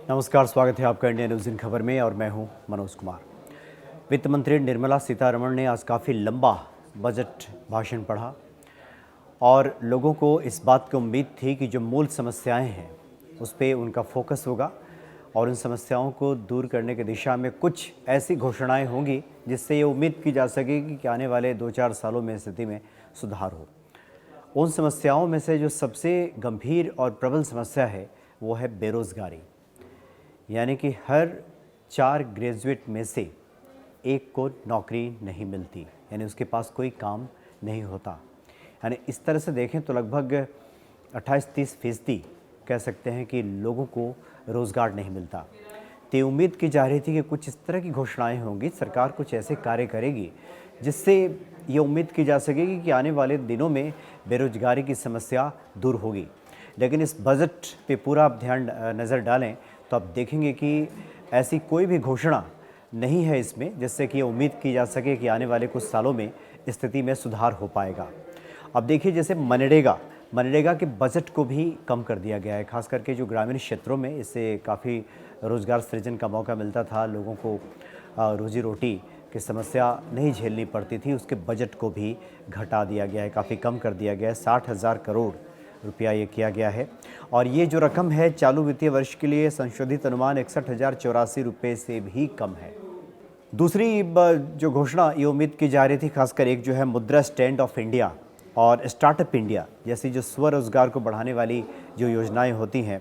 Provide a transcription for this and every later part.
नमस्कार, स्वागत है आपका इंडिया न्यूज़ इन खबर में और मैं हूं मनोज कुमार। वित्त मंत्री निर्मला सीतारमण ने आज काफ़ी लंबा बजट भाषण पढ़ा और लोगों को इस बात की उम्मीद थी कि जो मूल समस्याएं हैं उस पर उनका फोकस होगा और उन समस्याओं को दूर करने की दिशा में कुछ ऐसी घोषणाएं होंगी जिससे ये उम्मीद की जा सकेगी कि आने वाले 2-4 सालों में स्थिति में सुधार हो। उन समस्याओं में से जो सबसे गंभीर और प्रबल समस्या है वो है बेरोज़गारी, यानी कि हर 4 ग्रेजुएट में से एक को नौकरी नहीं मिलती, यानी उसके पास कोई काम नहीं होता। यानी इस तरह से देखें तो लगभग 28-30% कह सकते हैं कि लोगों को रोज़गार नहीं मिलता। तो उम्मीद की जा रही थी कि कुछ इस तरह की घोषणाएं होंगी, सरकार कुछ ऐसे कार्य करेगी जिससे ये उम्मीद की जा सकेगी कि आने वाले दिनों में बेरोजगारी की समस्या दूर होगी। लेकिन इस बजट पे पूरा आप ध्यान नज़र डालें तो आप देखेंगे कि ऐसी कोई भी घोषणा नहीं है इसमें जिससे कि ये उम्मीद की जा सके कि आने वाले कुछ सालों में स्थिति में सुधार हो पाएगा। अब देखिए, जैसे मनरेगा के बजट को भी कम कर दिया गया है, खास करके जो ग्रामीण क्षेत्रों में इससे काफ़ी रोज़गार सृजन का मौका मिलता था, लोगों को रोजी रोटी की समस्या नहीं झेलनी पड़ती थी, उसके बजट को भी घटा दिया गया है, काफ़ी कम कर दिया गया है। 60,000 करोड़ रुपया ये किया गया है और ये जो रकम है चालू वित्तीय वर्ष के लिए संशोधित अनुमान 61,084 रुपये से भी कम है। दूसरी जो घोषणा ये उम्मीद की जा रही थी, खासकर एक जो है मुद्रा स्टैंड ऑफ इंडिया और स्टार्टअप इंडिया जैसी जो स्वरोजगार को बढ़ाने वाली जो योजनाएं होती हैं,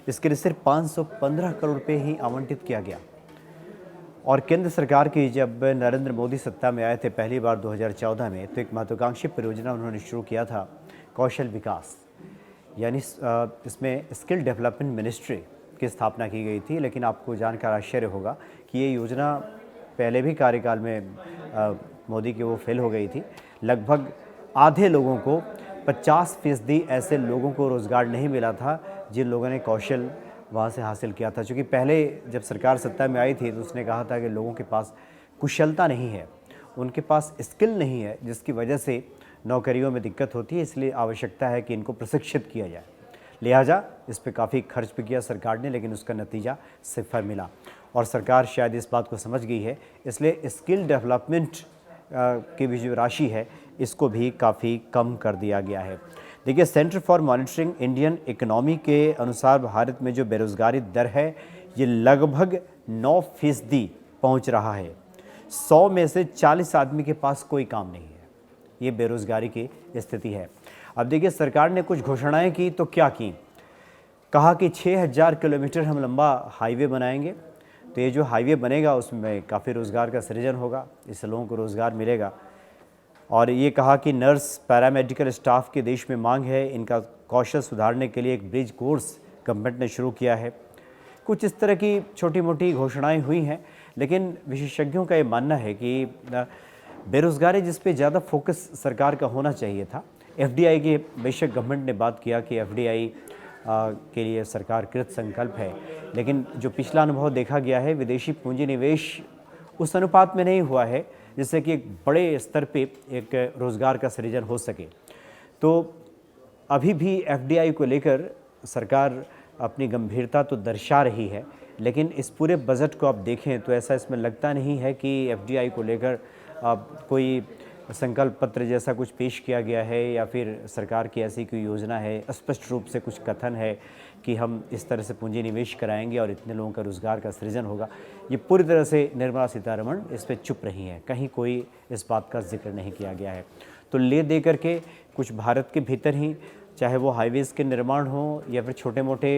इसके लिए सिर्फ 515 करोड़ रुपये ही आवंटित किया गया। और केंद्र सरकार की जब नरेंद्र मोदी सत्ता में आए थे पहली बार 2014 में, तो एक महत्वाकांक्षी परियोजना उन्होंने शुरू किया था, कौशल विकास, यानी इसमें स्किल डेवलपमेंट मिनिस्ट्री की स्थापना की गई थी। लेकिन आपको जानकर आश्चर्य होगा कि ये योजना पहले भी कार्यकाल में मोदी की वो फेल हो गई थी। लगभग आधे लोगों को 50% ऐसे लोगों को रोज़गार नहीं मिला था जिन लोगों ने कौशल वहाँ से हासिल किया था। क्योंकि पहले जब सरकार सत्ता में आई थी तो उसने कहा था कि लोगों के पास कुशलता नहीं है, उनके पास स्किल नहीं है, जिसकी वजह से नौकरियों में दिक्कत होती है, इसलिए आवश्यकता है कि इनको प्रशिक्षित किया जाए। लिहाजा इस पे काफ़ी खर्च भी किया सरकार ने, लेकिन उसका नतीजा सिफर मिला और सरकार शायद इस बात को समझ गई है, इसलिए स्किल डेवलपमेंट की भी जो राशि है इसको भी काफ़ी कम कर दिया गया है। देखिए, centre for monitoring Indian economy के अनुसार भारत में जो बेरोज़गारी दर है ये लगभग 9% पहुँच रहा है। 100 में से 40 आदमी के पास कोई काम नहीं है, ये बेरोज़गारी की स्थिति है। अब देखिए, सरकार ने कुछ घोषणाएं की तो क्या की, कहा कि 6,000 किलोमीटर हम लंबा हाईवे बनाएंगे, तो ये जो हाईवे बनेगा उसमें काफ़ी रोज़गार का सृजन होगा, इससे लोगों को रोज़गार मिलेगा। और ये कहा कि नर्स पैरामेडिकल स्टाफ की देश में मांग है, इनका कौशल सुधारने के लिए एक ब्रिज कोर्स गवर्नमेंट ने शुरू किया है। कुछ इस तरह की छोटी मोटी घोषणाएँ हुई हैं, लेकिन विशेषज्ञों का ये मानना है कि बेरोज़गारी जिस पे ज़्यादा फोकस सरकार का होना चाहिए था। एफडीआई की बेशक गवर्नमेंट ने बात किया कि एफडीआई के लिए सरकार कृत संकल्प है, लेकिन जो पिछला अनुभव देखा गया है, विदेशी पूंजी निवेश उस अनुपात में नहीं हुआ है जिससे कि एक बड़े स्तर पे एक रोज़गार का सृजन हो सके। तो अभी भी एफडीआई को लेकर सरकार अपनी गंभीरता तो दर्शा रही है, लेकिन इस पूरे बजट को आप देखें तो ऐसा इसमें लगता नहीं है कि एफडीआई को लेकर कोई संकल्प पत्र जैसा कुछ पेश किया गया है या फिर सरकार की ऐसी कोई योजना है, स्पष्ट रूप से कुछ कथन है कि हम इस तरह से पूंजी निवेश कराएंगे और इतने लोगों का रोज़गार का सृजन होगा। ये पूरी तरह से निर्मला सीतारमण इस पर चुप रही हैं, कहीं कोई इस बात का जिक्र नहीं किया गया है। तो ले दे करके कुछ भारत के भीतर ही, चाहे वो हाईवेज़ के निर्माण हो या फिर छोटे मोटे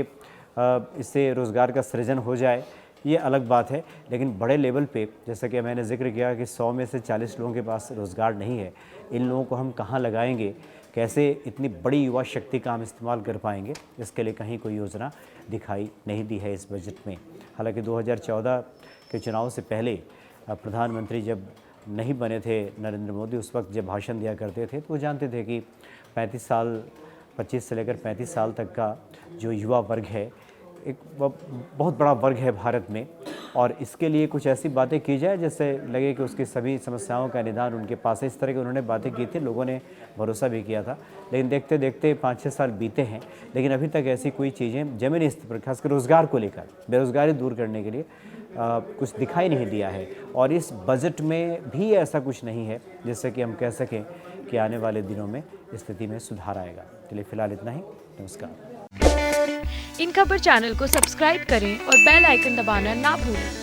इससे रोज़गार का सृजन हो जाए, ये अलग बात है, लेकिन बड़े लेवल पे जैसा कि मैंने जिक्र किया कि 100 में से 40 लोगों के पास रोज़गार नहीं है, इन लोगों को हम कहाँ लगाएंगे, कैसे इतनी बड़ी युवा शक्ति का हम इस्तेमाल कर पाएंगे, इसके लिए कहीं कोई योजना दिखाई नहीं दी है इस बजट में। हालांकि 2014 के चुनाव से पहले प्रधानमंत्री जब नहीं बने थे नरेंद्र मोदी, उस वक्त जब भाषण दिया करते थे तो वो जानते थे कि 25 से लेकर 35 साल तक का जो युवा वर्ग है, एक बहुत बड़ा वर्ग है भारत में, और इसके लिए कुछ ऐसी बातें की जाए जिससे लगे कि उसकी सभी समस्याओं का निदान उनके पास है। इस तरह की उन्होंने बातें की थी, लोगों ने भरोसा भी किया था। लेकिन देखते देखते 5-6 साल बीते हैं, लेकिन अभी तक ऐसी कोई चीज़ें ज़मीनी स्तर पर, खासकर रोज़गार को लेकर, बेरोज़गारी दूर करने के लिए कुछ दिखाई नहीं दिया है। और इस बजट में भी ऐसा कुछ नहीं है जिससे कि हम कह सकें कि आने वाले दिनों में स्थिति में सुधार आएगा। चलिए फिलहाल इतना ही, नमस्कार। इन खबर चैनल को सब्सक्राइब करें और बेल आइकन दबाना ना भूलें।